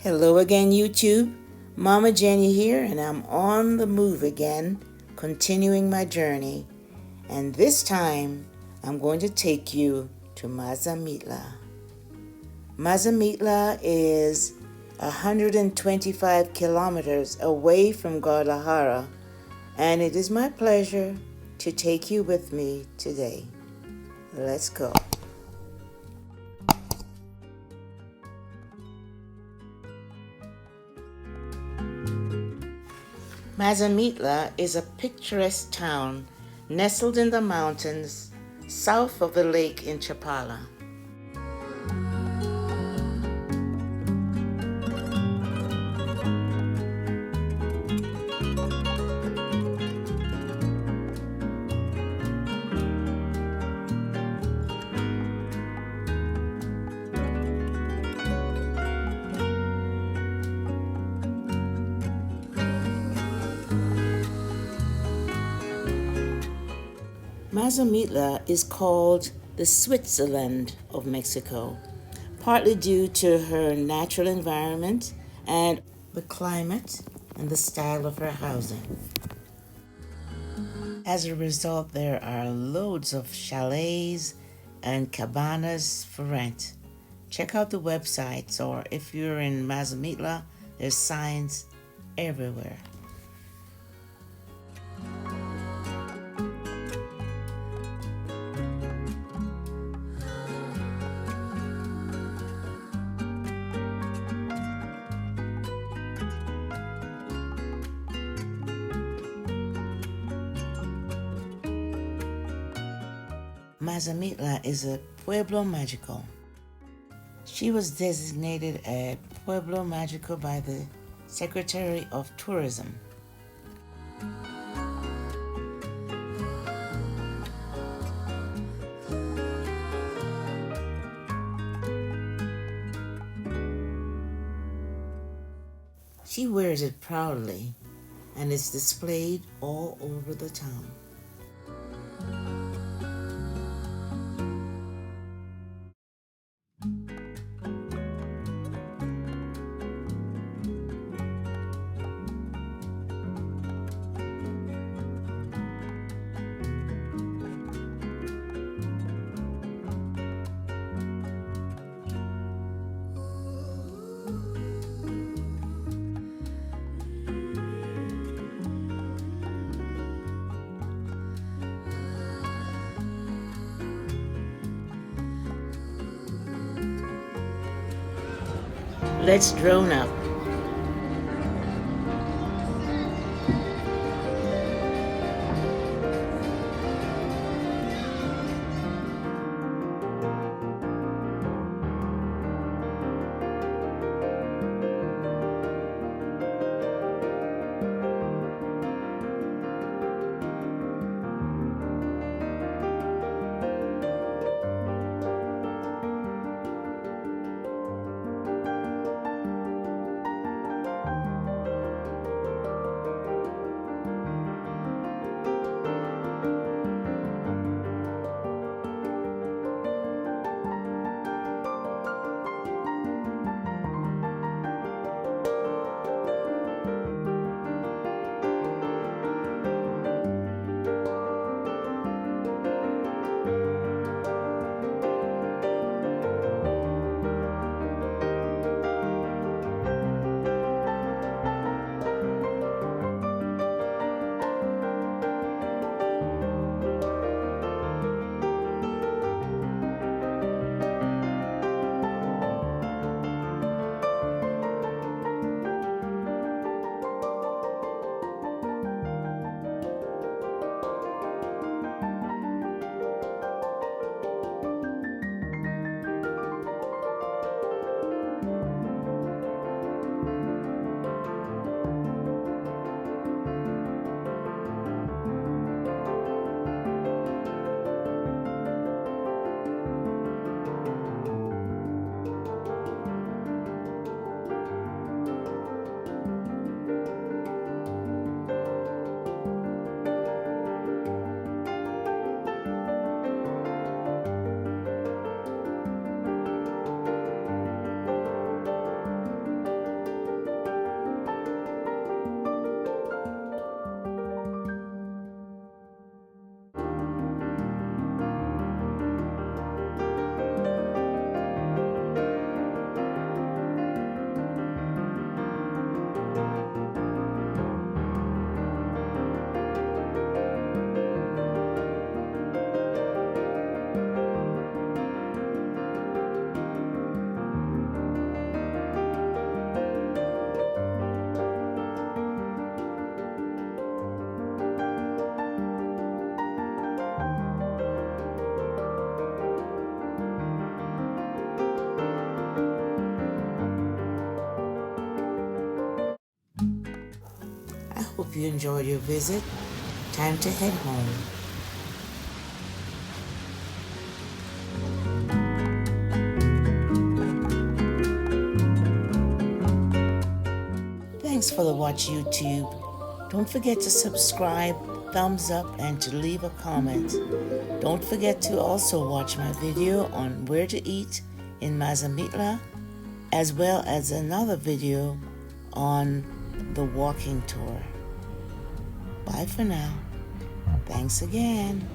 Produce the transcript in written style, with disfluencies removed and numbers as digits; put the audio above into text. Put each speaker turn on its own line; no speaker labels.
Hello again, YouTube. Mama Jenny here, and I'm on the move again, continuing my journey. And this time, I'm going to take you to Mazamitla. Mazamitla is 125 kilometers away from Guadalajara, and it is my pleasure to take you with me today. Let's go. Mazamitla is a picturesque town nestled in the mountains south of the lake in Chapala. Mazamitla is called the Switzerland of Mexico, partly due to her natural environment and the climate and the style of her housing. As a result, there are loads of chalets and cabanas for rent. Check out the websites, or if you're in Mazamitla, there's signs everywhere. Mazamitla is a Pueblo Magico. She was designated a Pueblo Magico by the Secretary of Tourism. She wears it proudly, and it's displayed all over the town. Let's drone up. you enjoyed your visit. Time to head home. Thanks for the watch, YouTube. Don't forget to subscribe, thumbs up, and to leave a comment. Don't forget to also watch my video on where to eat in Mazamitla, as well as another video on the walking tour. Bye for now. Thanks again.